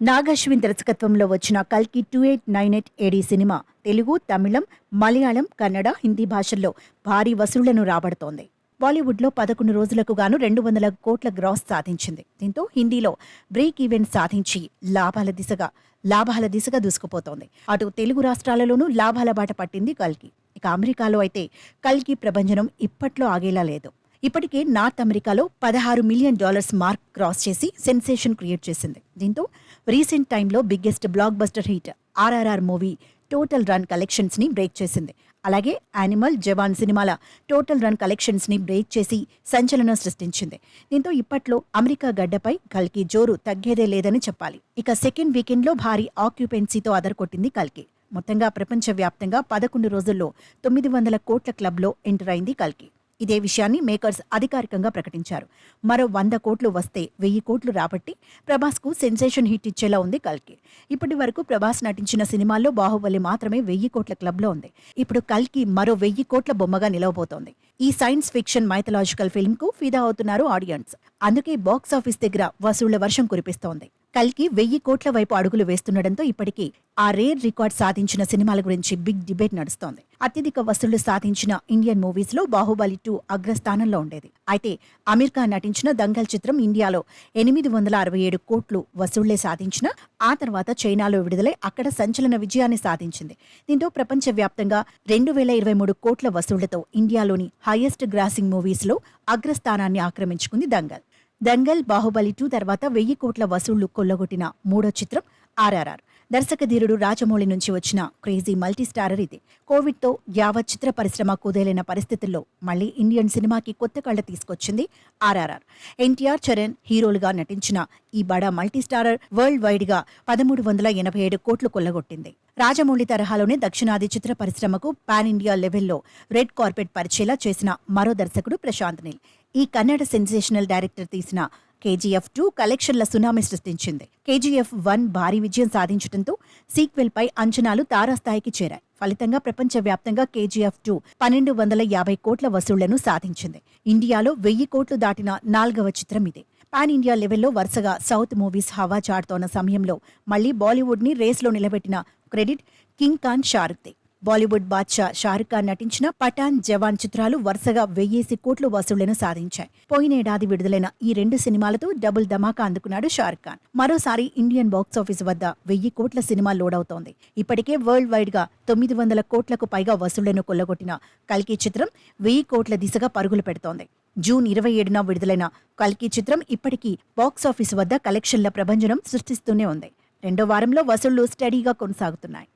నాగశ్విన్ దర్శకత్వంలో వచ్చిన కల్కి 2898 ఏడీ సినిమా తెలుగు, తమిళం, మలయాళం, కన్నడ, హిందీ భాషల్లో భారీ వసూళ్లను రాబడుతోంది. బాలీవుడ్లో 11 రోజులకు గాను 200 కోట్ల గ్రాస్ సాధించింది. దీంతో హిందీలో బ్రేక్ ఈవెన్ సాధించి లాభాల దిశగా దూసుకుపోతోంది. అటు తెలుగు రాష్ట్రాలలోనూ లాభాల బాట పట్టింది కల్కి. ఇక అమెరికాలో అయితే కల్కి ప్రభంజనం ఇప్పట్లో ఆగేలా లేదు. ఇప్పటికే నార్త్ అమెరికాలో $16 మిలియన్ మార్క్ క్రాస్ చేసి సెన్సేషన్ క్రియేట్ చేసింది. దీంతో రీసెంట్ టైంలో biggest block buster hit RRR movie total run collections ని బ్రేక్ చేసింది. అలాగే యానిమల్, జవాన్ సినిమాల టోటల్ రన్ కలెక్షన్స్ ని బ్రేక్ చేసి సంచలనం సృష్టించింది. దీంతో ఇప్పట్లో అమెరికా గడ్డపై కల్కి జోరు తగ్గేదే లేదని చెప్పాలి. ఇక సెకండ్ వీకెండ్లో భారీ ఆక్యుపెన్సీతో అదరకొట్టింది కల్కి. మొత్తంగా ప్రపంచవ్యాప్తంగా 11 రోజుల్లో 900 కోట్ల క్లబ్లో ఎంటర్ అయింది కల్కి. ఇదే విషయాన్ని మేకర్స్ అధికారికంగా ప్రకటించారు. మరో 100 కోట్లు వస్తే 1000 కోట్లు రాబట్టి ప్రభాస్కు సెన్సేషన్ హిట్ ఇచ్చేలా ఉంది కల్కి. ఇప్పటి వరకు ప్రభాస్ నటించిన సినిమాల్లో బాహుబలి మాత్రమే 1000 కోట్ల క్లబ్లో ఉంది. ఇప్పుడు కల్కి మరో 1000 కోట్ల బొమ్మగా నిలవబోతోంది. ఈ సైన్స్ ఫిక్షన్ మైథలాజికల్ ఫిల్మ్ కు ఫిదా అవుతున్నారు ఆడియన్స్. అందుకే బాక్సాఫీస్ దగ్గర వసూళ్ల వర్షం కురిపిస్తోంది. కల్కి 1000 కోట్ల వైపు అడుగులు వేస్తుండటంతో ఇప్పటికీ ఆ రేర్ రికార్డ్ సాధించిన సినిమాల గురించి బిగ్ డిబేట్ నడుస్తోంది. అత్యధిక వసూళ్లు సాధించిన ఇండియన్ మూవీస్ లో బాహుబలి 2 అగ్రస్థానంలో ఉండేది. అయితే అమీర్ ఖాన్ నటించిన దంగల్ చిత్రం ఇండియాలో 867 కోట్లు వసూళ్లే సాధించిన ఆ తర్వాత చైనాలో విడుదలై అక్కడ సంచలన విజయాన్ని సాధించింది. దీంతో ప్రపంచవ్యాప్తంగా 2023 కోట్ల వసూళ్లతో ఇండియాలోని హైయెస్ట్ గ్రాసింగ్ మూవీస్ లో అగ్రస్థానాన్ని ఆక్రమించుకుంది దంగల్, బాహుబలి 2 తర్వాత 1000 కోట్ల వసూళ్లు కొల్లగొట్టిన మూడో చిత్రం ఆర్ఆర్ఆర్. దర్శకధీరుడు రాజమౌళి నుంచి వచ్చిన క్రేజీ మల్టీస్టారర్ ఇది. కోవిడ్తో యావత్ చిత్ర పరిశ్రమ కుదేలైన పరిస్థితుల్లో మళ్లీ ఇండియన్ సినిమాకి కొత్త కళ్ల తీసుకొచ్చింది ఆర్ఆర్ఆర్. ఎన్టీఆర్, చరణ్ హీరోలుగా నటించిన ఈ బడా మల్టీస్టారర్ వరల్డ్ వైడ్ గా 1387 కోట్లు కొల్లగొట్టింది. రాజమౌళి తరహాలోనే దక్షిణాది చిత్ర పరిశ్రమకు పాన్ ఇండియా లెవెల్లో రెడ్ కార్పెట్ పరిచేలా చేసిన మరో దర్శకుడు ప్రశాంత్ నీల్. ఈ కన్నడ సెన్సేషనల్ డైరెక్టర్ తీసిన KGF 2 కలెక్షన్ల సునామీ సృష్టించింది. KGF 1 భారీ విజయం సాధించడంతో సీక్వెల్ పై అంచనాలు తారాస్థాయికి చేరాయి. ఫలితంగా ప్రపంచవ్యాప్తంగా KGF 2 1250 కోట్ల వసూళ్లను సాధించింది. ఇండియాలో 1000 కోట్లు దాటిన 4వ చిత్రం ఇది. పాన్ ఇండియా లెవెల్లో వరుసగా సౌత్ మూవీస్ హవా చాటుతోన్న సమయంలో మళ్లీ బాలీవుడ్ ని రేస్లో నిలబెట్టిన క్రెడిట్ కింగ్ ఖాన్ షారుఖ్దే. బాలీవుడ్ బాద్షా షారుఖ్ ఖాన్ నటించిన పఠాన్, జవాన్ చిత్రాలు వరుసగా 1000 కోట్ల వసూళ్లను సాధించాయి. పోయినేడాది విడుదలైన ఈ 2 సినిమాలతో డబుల్ ధమాకా అందుకున్నాడు షారుఖ్ ఖాన్. మరోసారి ఇండియన్ బాక్సాఫీస్ వద్ద 1000 కోట్ల సినిమా లోడవుతోంది. ఇప్పటికే వరల్డ్ వైడ్ గా 900 కోట్లకు పైగా వసూళ్లను కొల్లగొట్టిన కల్కి చిత్రం 1000 కోట్ల దిశగా పరుగులు పెడుతోంది. జూన్ 27న విడుదలైన కల్కి చిత్రం ఇప్పటికీ బాక్సాఫీస్ వద్ద కలెక్షన్ల ప్రభంజనం సృష్టిస్తూనే ఉంది. రెండో వారంలో వసూళ్లు స్టడీగా కొనసాగుతున్నాయి.